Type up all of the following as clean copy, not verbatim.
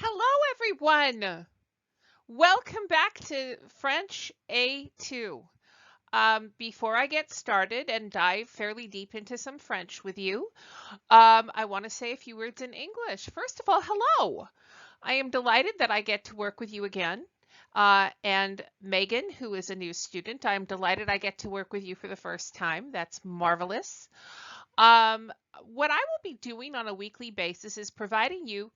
Hello, everyone. Welcome back to French A2. Before I get started and dive fairly deep into some French with you, I want to say a few words in English. First of all, hello. I am delighted that I get to work with you again. And Megan, who is a new student, I'm delighted I get to work with you for the first time. That's marvelous. Um, what I will be doing on a weekly basis is providing you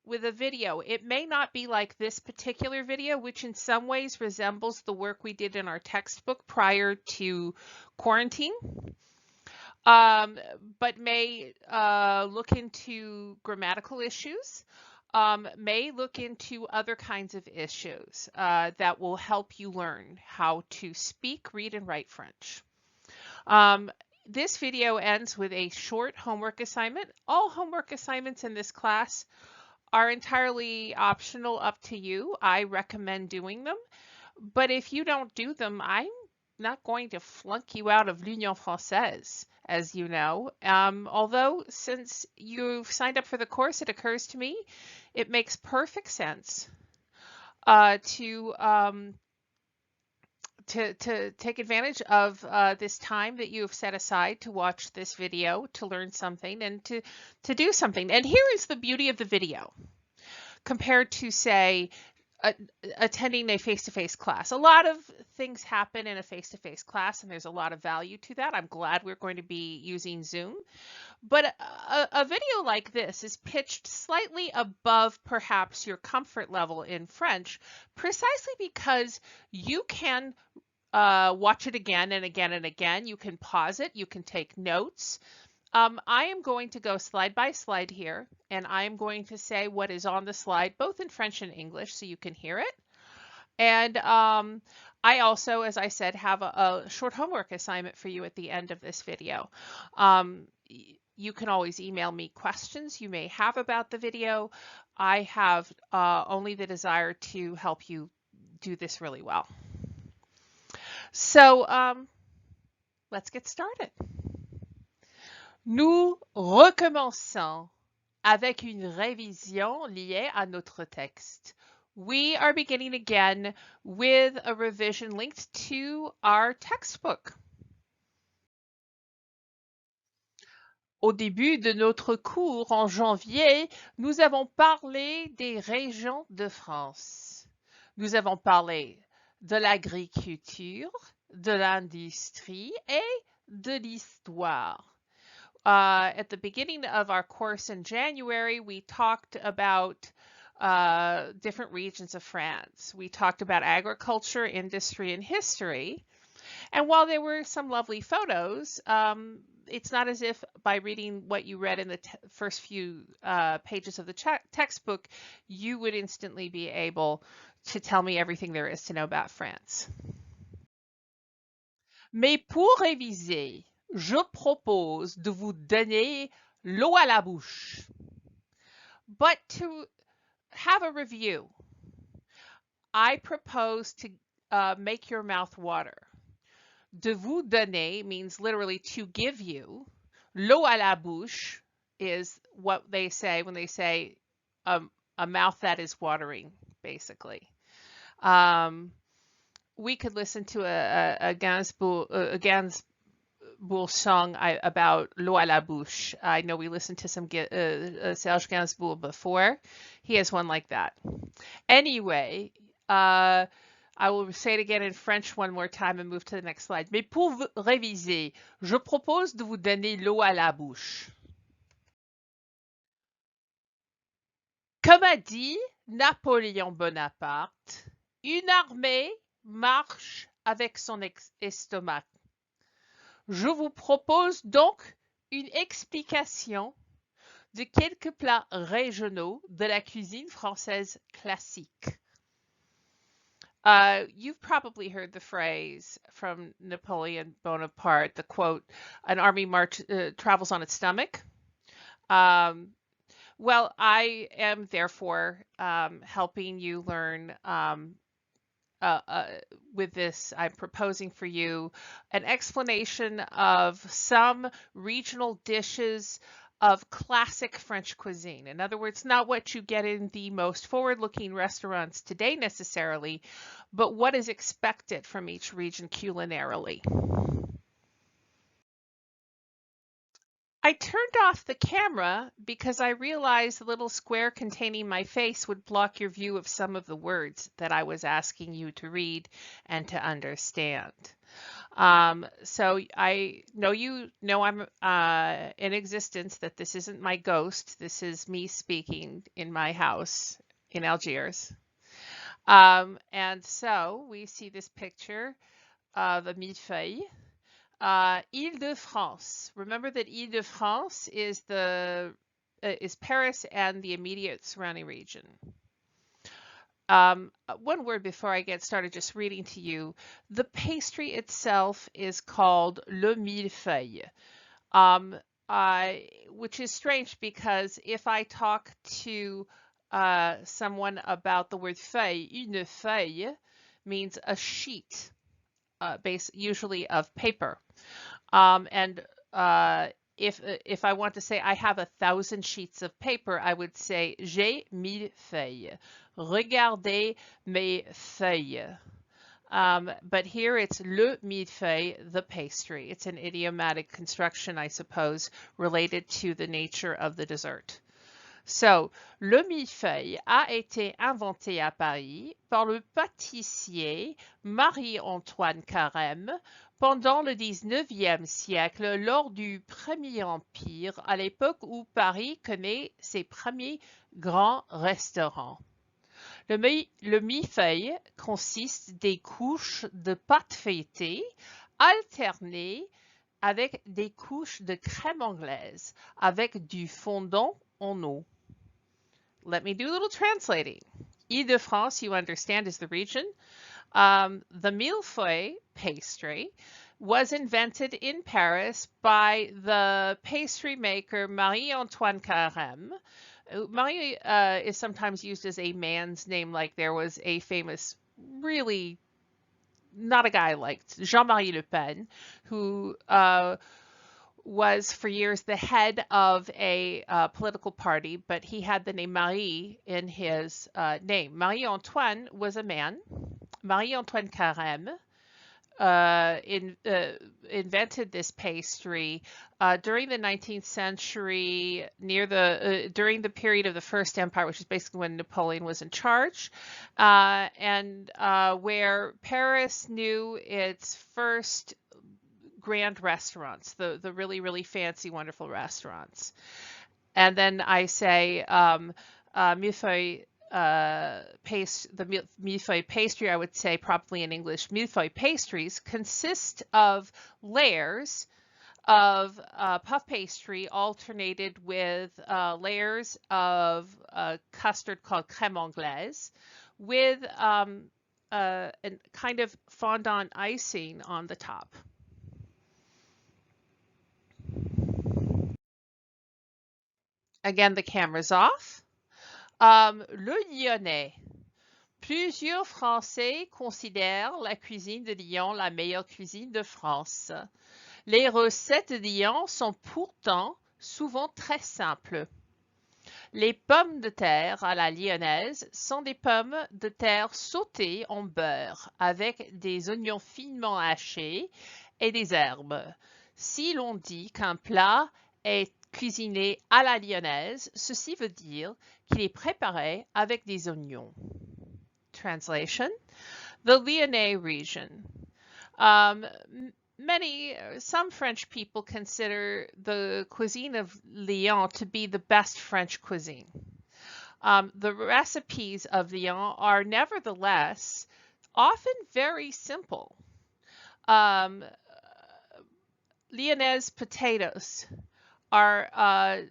with a video. It may not be like this particular video, which in some ways resembles the work we did in our textbook prior to quarantine, um, but may look into grammatical issues, may look into other kinds of issues that will help you learn how to speak, read, and write French. Um, this video ends with a short homework assignment. All homework assignments in this class are entirely optional, up to you. I recommend doing them, but if you don't do them, I'm not going to flunk you out of l'Union Française, as you know. Although, since you've signed up for the course, it occurs to me it makes perfect sense to take advantage of this time that you have set aside to watch this video, to learn something, and to do something. And here is the beauty of the video compared to, say, a, attending a face-to-face class. A lot of things happen in a face-to-face class, and there's a lot of value to that. I'm glad we're going to be using Zoom. But a video like this is pitched slightly above perhaps your comfort level in French, precisely because you can watch it again and again and again. You can pause it, you can take notes. I am going to go slide by slide here, and I am going to say what is on the slide, both in French and English, so you can hear it. And I also, as I said, have a short homework assignment for you at the end of this video. You can always email me questions you may have about the video. I have only the desire to help you do this really well. So let's get started. Nous recommençons avec une révision liée à notre texte. We are beginning again with a revision linked to our textbook. Au début de notre cours en janvier, nous avons parlé des régions de France. Nous avons parlé de l'agriculture, de l'industrie et de l'histoire. At the beginning of our course in January, we talked about different regions of France. We talked about agriculture, industry, and history. And while there were some lovely photos, it's not as if by reading what you read in the first few pages of the textbook, you would instantly be able to tell me everything there is to know about France. Mais pour réviser, je propose de vous donner l'eau à la bouche. But to have a review, I propose to make your mouth water. De vous donner means literally to give you. L'eau à la bouche is what they say when they say a mouth that is watering, basically. We could listen to a Gainsbourg song about l'eau à la bouche. I know we listened to some Serge Gainsbourg before. He has one like that. Anyway, I will say it again in French one more time and move to the next slide. Mais pour réviser, je propose de vous donner l'eau à la bouche. Comme a dit Napoléon Bonaparte, une armée marche avec son estomac. Je vous propose donc une explication de quelques plats régionaux de la cuisine française classique. You've probably heard the phrase from Napoleon Bonaparte, the quote, an army travels on its stomach. Well, I am therefore helping you learn with this. I'm proposing for you an explanation of some regional dishes of classic French cuisine. In other words, not what you get in the most forward-looking restaurants today necessarily, but what is expected from each region culinarily. I turned off the camera because I realized the little square containing my face would block your view of some of the words that I was asking you to read and to understand. So I know you know I'm in existence, that this isn't my ghost. This is me speaking in my house in Algiers. And so we see this picture of a millefeuille. Île-de-France. Remember that Île-de-France is Paris and the immediate surrounding region. One word before I get started just reading to you. The pastry itself is called le millefeuille, which is strange because if I talk to someone about the word feuille, une feuille means a sheet, usually of paper. And if I want to say I have 1,000 sheets of paper, I would say j'ai 1000 feuilles. Regardez mes feuilles. But here it's le millefeuille, the pastry. It's an idiomatic construction, I suppose, related to the nature of the dessert. So, le millefeuille a été inventé à Paris par le pâtissier Marie-Antoine Carême pendant le 19e siècle lors du Premier Empire, à l'époque où Paris connaît ses premiers grands restaurants. Le millefeuille consiste des couches de pâte feuilletée alternées avec des couches de crème anglaise avec du fondant en eau. Let me do a little translating. Île-de-France, you understand, is the region. The millefeuille pastry was invented in Paris by the pastry maker Marie-Antoine Carême. Marie is sometimes used as a man's name, like there was a famous, really not a guy I liked, Jean-Marie Le Pen, who was for years the head of a political party, but he had the name Marie in his name. Marie-Antoine was a man. Marie-Antoine Carême invented this pastry during the 19th century, during the period of the First Empire, which is basically when Napoleon was in charge, and where Paris knew its first grand restaurants, the really, really fancy, wonderful restaurants. And then I say millefeuille the millefeuille pastry, I would say probably in English, millefeuille pastries consist of layers of puff pastry alternated with layers of custard called crème anglaise with a kind of fondant icing on the top. Again, the camera's off. Le Lyonnais. Plusieurs Français considèrent la cuisine de Lyon la meilleure cuisine de France. Les recettes de Lyon sont pourtant souvent très simples. Les pommes de terre à la lyonnaise sont des pommes de terre sautées en beurre avec des oignons finement hachés et des herbes. Si l'on dit qu'un plat est cuisiné à la lyonnaise, ceci veut dire qu'il est préparé avec des oignons. Translation: the Lyonnais region. Some French people consider the cuisine of Lyon to be the best French cuisine. The recipes of Lyon are nevertheless often very simple. Lyonnaise potatoes are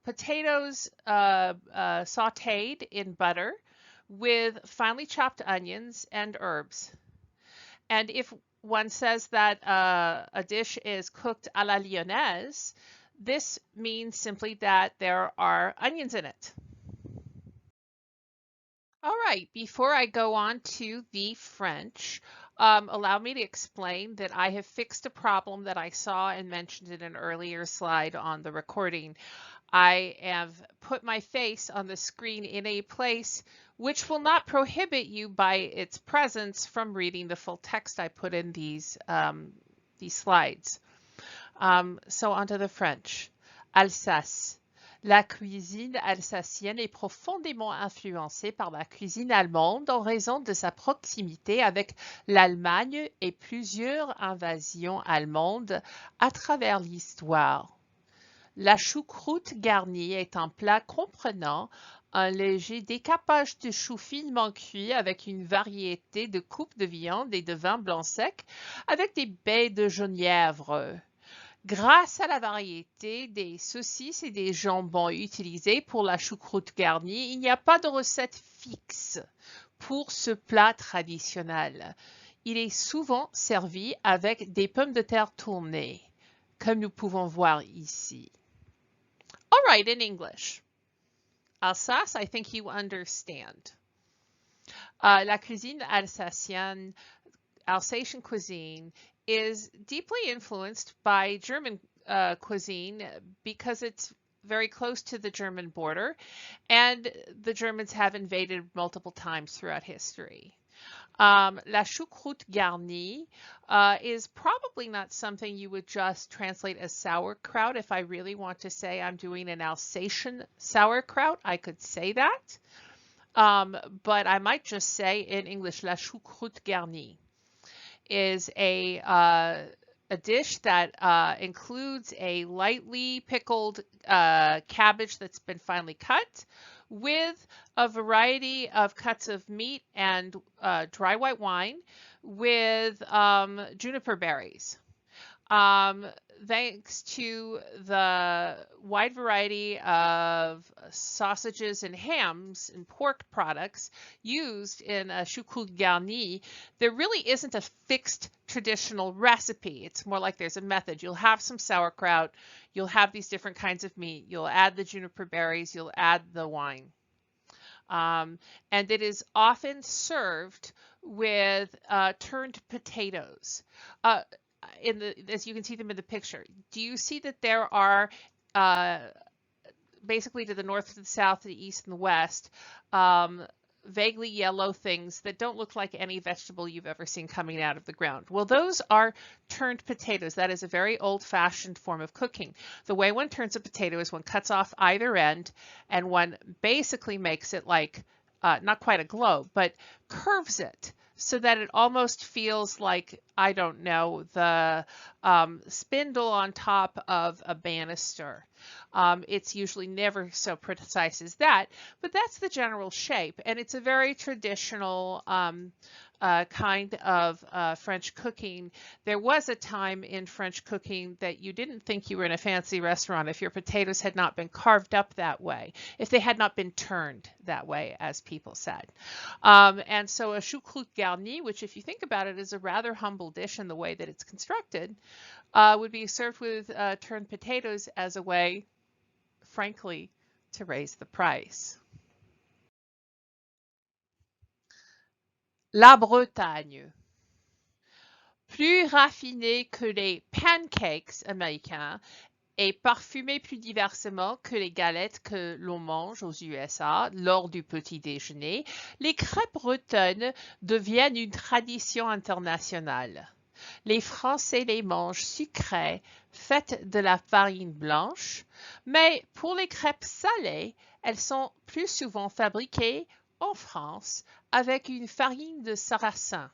potatoes sautéed in butter with finely chopped onions and herbs. And if one says that a dish is cooked à la lyonnaise, this means simply that there are onions in it. All right, before I go on to the French, allow me to explain that I have fixed a problem that I saw and mentioned in an earlier slide on the recording. I have put my face on the screen in a place which will not prohibit you by its presence from reading the full text I put in these slides. So onto the French. Alsace. La cuisine alsacienne est profondément influencée par la cuisine allemande en raison de sa proximité avec l'Allemagne et plusieurs invasions allemandes à travers l'histoire. La choucroute garnie est un plat comprenant un léger décapage de choux finement cuit avec une variété de coupes de viande et de vin blanc sec avec des baies de genièvre. Grâce à la variété des saucisses et des jambons utilisés pour la choucroute garnie, il n'y a pas de recette fixe pour ce plat traditionnel. Il est souvent servi avec des pommes de terre tournées, comme nous pouvons voir ici. All right, in English. Alsace, I think you understand. La cuisine alsacienne, Alsatian cuisine, is deeply influenced by German cuisine because it's very close to the German border, and the Germans have invaded multiple times throughout history. La choucroute garnie is probably not something you would just translate as sauerkraut. If I really want to say I'm doing an Alsatian sauerkraut, I could say that. But I might just say in English, la choucroute garnie is a dish that includes a lightly pickled cabbage that's been finely cut with a variety of cuts of meat and dry white wine with juniper berries. Thanks to the wide variety of sausages and hams and pork products used in a choucroute garnie, there really isn't a fixed traditional recipe. It's more like there's a method. You'll have some sauerkraut, you'll have these different kinds of meat, you'll add the juniper berries, you'll add the wine. And it is often served with turned potatoes. As you can see them in the picture. Do you see that there are basically to the north, to the south, to the east, and the west, vaguely yellow things that don't look like any vegetable you've ever seen coming out of the ground? Well, those are turned potatoes. That is a very old-fashioned form of cooking. The way one turns a potato is one cuts off either end and one basically makes it like, not quite a globe, but curves it so that it almost feels like, I don't know, the spindle on top of a banister. It's usually never so precise as that, but that's the general shape, and it's a very traditional kind of French cooking. There was a time in French cooking that you didn't think you were in a fancy restaurant if your potatoes had not been carved up that way, if they had not been turned that way, as people said. And so a choucroute garnie, which if you think about it is a rather humble dish in the way that it's constructed, would be served with turned potatoes as a way, frankly, to raise the price. La Bretagne. Plus raffiné que les pancakes américains et parfumé plus diversement que les galettes que l'on mange aux USA lors du petit déjeuner, les crêpes bretonnes deviennent une tradition internationale. Les Français les mangent sucrées, faites de la farine blanche, mais pour les crêpes salées, elles sont plus souvent fabriquées en France avec une farine de sarrasin.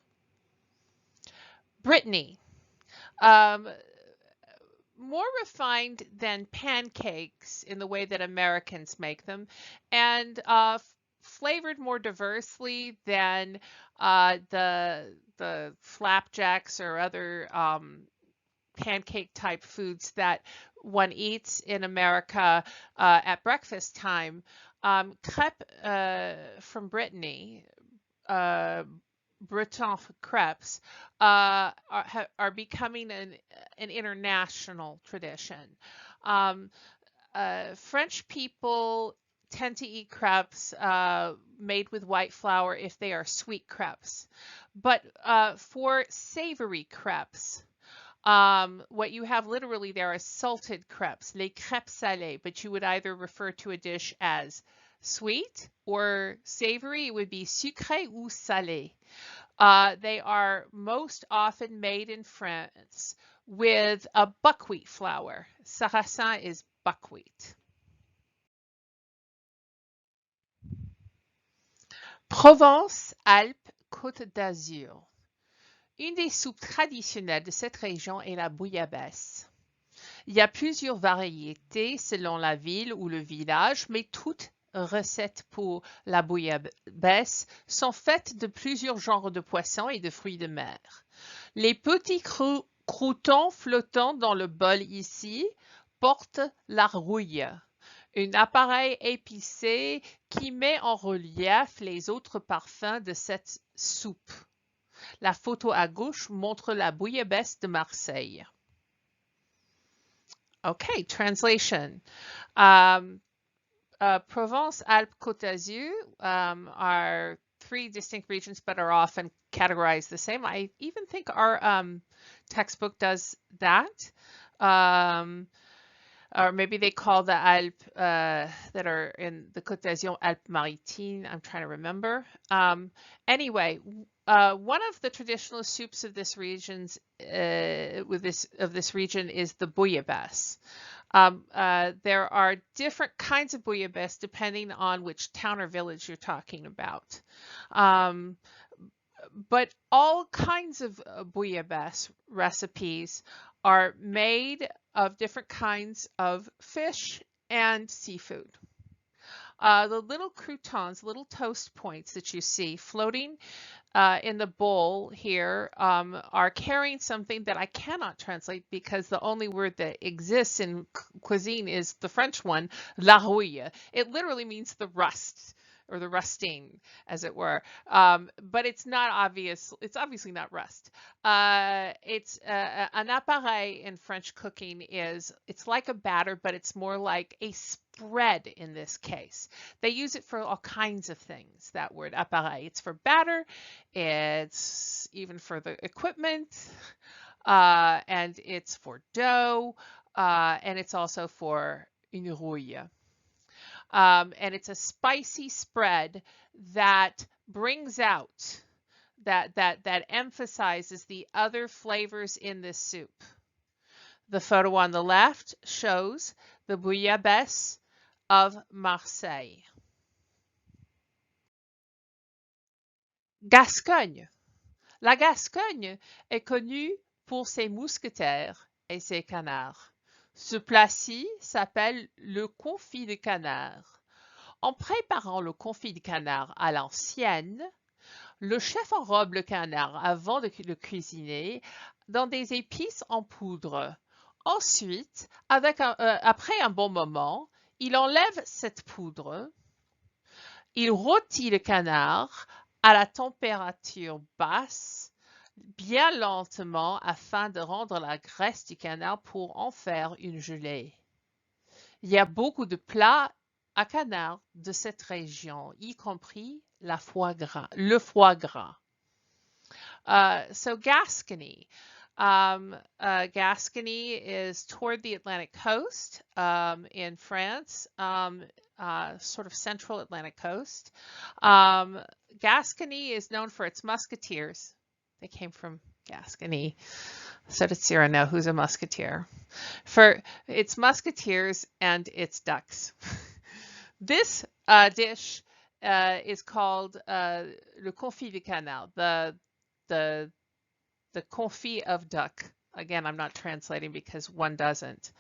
Brittany. More refined than pancakes in the way that Americans make them, and flavored more diversely than the flapjacks or other pancake type foods that one eats in America at breakfast time. Crêpes from Brittany, Breton crepes, are becoming an international tradition. French people tend to eat crepes made with white flour if they are sweet crepes. But for savory crepes, What you have literally there are salted crepes, les crêpes salées, but you would either refer to a dish as sweet or savory. It would be sucré ou salé. They are most often made in France with a buckwheat flour. Sarrasin is buckwheat. Provence, Alpes, Côte d'Azur. Une des soupes traditionnelles de cette région est la bouillabaisse. Il y a plusieurs variétés selon la ville ou le village, mais toutes recettes pour la bouillabaisse sont faites de plusieurs genres de poissons et de fruits de mer. Les petits croûtons flottants dans le bol ici portent la rouille, un appareil épicé qui met en relief les autres parfums de cette soupe. La photo à gauche montre la bouillabaisse de Marseille. Okay, translation. Provence, Alpes, Côte d'Azur are three distinct regions, but are often categorized the same. I even think our textbook does that. Or maybe they call the Alpes that are in the Côte d'Azur Alpes Maritimes. I'm trying to remember. Anyway, one of the traditional soups of this region is the bouillabaisse. There are different kinds of bouillabaisse depending on which town or village you're talking about. But all kinds of bouillabaisse recipes are made of different kinds of fish and seafood. The little croutons, little toast points that you see floating in the bowl here are carrying something that I cannot translate because the only word that exists in cuisine is the French one, la rouille. It literally means the rust or the rusting, as it were. But it's not obvious. It's obviously not rust. It's an appareil in French cooking it's like a batter, but it's more like a spread in this case. They use it for all kinds of things, that word appareil. It's for batter, it's even for the equipment, and it's for dough, and it's also for une rouille. And it's a spicy spread that brings out, that emphasizes the other flavors in this soup. The photo on the left shows the bouillabaisse of Marseille. Gascogne. La Gascogne est connue pour ses mousquetaires et ses canards. Ce plat-ci s'appelle le confit de canard. En préparant le confit de canard à l'ancienne, le chef enrobe le canard avant de le cuisiner dans des épices en poudre. Ensuite, après un bon moment, il enlève cette poudre, il rôtit le canard à la température basse, bien lentement afin de rendre la graisse du canard pour en faire une gelée. Il y a beaucoup de plats à canard de cette région, y compris le foie gras. So Gascony. Gascony is toward the Atlantic coast in France, sort of central Atlantic coast. Gascony is known for its musketeers. They came from Gascony. So did Cyrano, who's a musketeer. For its musketeers and its ducks. This dish is called le confit de canard, the confit of duck. Again, I'm not translating because one doesn't.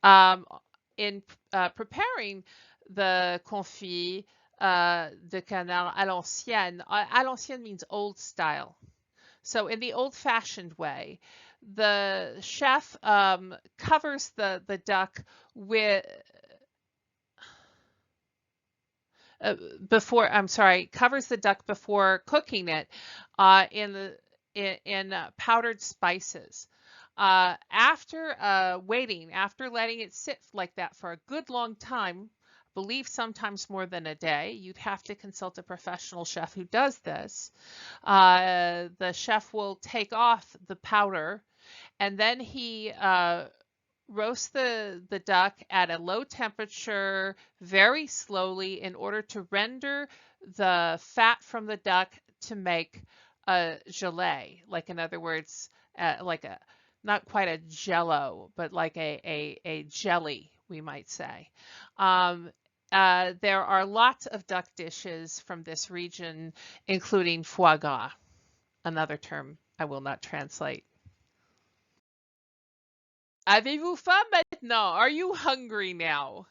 In preparing the confit de canard à l'ancienne means old style. So in the old-fashioned way, the chef covers the duck with covers the duck before cooking it in powdered spices. After letting it sit like that for a good long time, I believe sometimes more than a day, you'd have to consult a professional chef who does this. The chef will take off the powder and then he roasts the duck at a low temperature very slowly in order to render the fat from the duck to make a gelée. Like, in other words, like a not quite a jello, but like a jelly, we might say. Um, there are lots of duck dishes from this region, including foie gras, another term I will not translate. Avez-vous faim maintenant? Are you hungry now?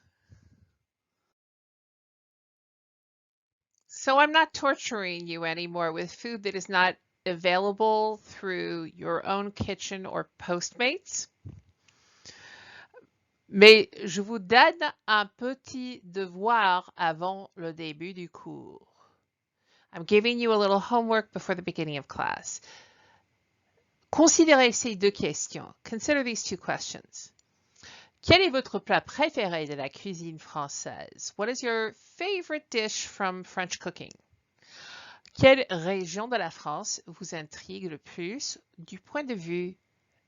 So I'm not torturing you anymore with food that is not available through your own kitchen or Postmates. Mais je vous donne un petit devoir avant le début du cours. I'm giving you a little homework before the beginning of class. Considérez ces deux questions. Consider these two questions. Quel est votre plat préféré de la cuisine française? What is your favorite dish from French cooking? Quelle région de la France vous intrigue le plus du point de vue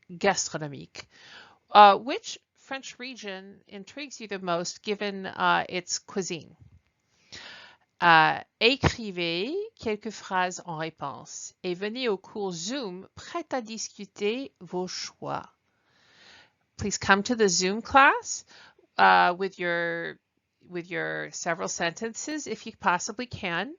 gastronomique? Which French region intrigues you the most given its cuisine? Écrivez quelques phrases en réponse et venez au cours Zoom prêt à discuter vos choix. Please come to the Zoom class with your several sentences if you possibly can.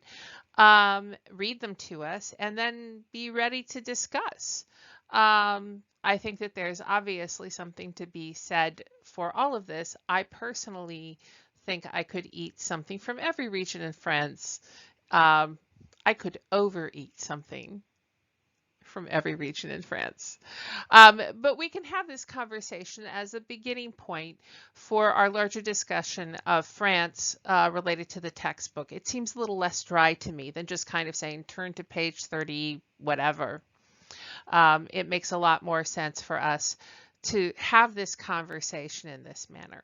Read them to us and then be ready to discuss. I think that there's obviously something to be said for all of this. I personally think I could eat something from every region in France. I could overeat something from every region in France. But we can have this conversation as a beginning point for our larger discussion of France related to the textbook. It seems a little less dry to me than just kind of saying, turn to page 30, whatever. It makes a lot more sense for us to have this conversation in this manner.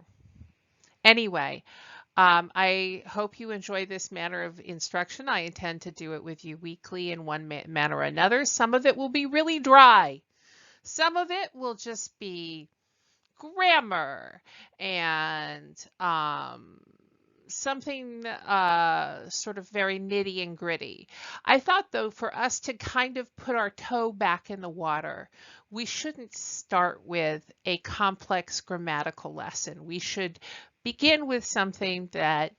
Anyway, I hope you enjoy this manner of instruction. I intend to do it with you weekly in one manner or another. Some of it will be really dry. Some of it will just be grammar and something sort of very nitty and gritty. I thought, though, for us to kind of put our toe back in the water, we shouldn't start with a complex grammatical lesson. We should begin with something that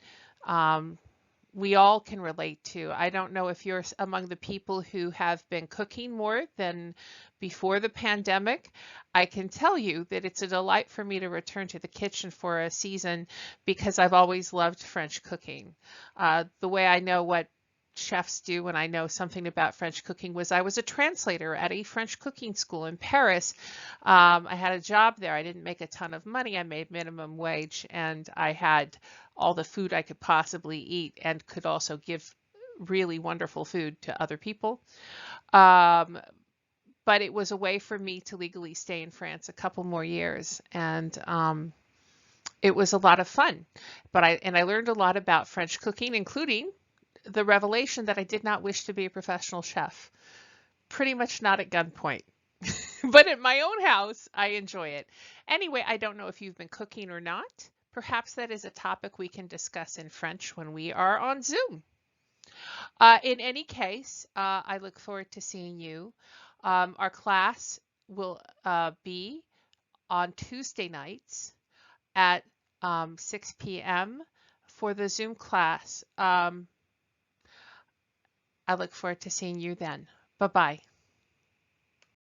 we all can relate to. I don't know if you're among the people who have been cooking more than before the pandemic. I can tell you that it's a delight for me to return to the kitchen for a season because I've always loved French cooking. The way I know what chefs do when I know something about French cooking was I was a translator at a French cooking school in Paris. I had a job there. I didn't make a ton of money. I made minimum wage and I had all the food I could possibly eat and could also give really wonderful food to other people. But it was a way for me to legally stay in France a couple more years, and it was a lot of fun. But I learned a lot about French cooking, including the revelation that I did not wish to be a professional chef. Pretty much not at gunpoint. But at my own house, I enjoy it. Anyway, I don't know if you've been cooking or not. Perhaps that is a topic we can discuss in French when we are on Zoom. In any case, I look forward to seeing you. Our class will be on Tuesday nights at 6 p.m. for the Zoom class. I look forward to seeing you then. Bye-bye.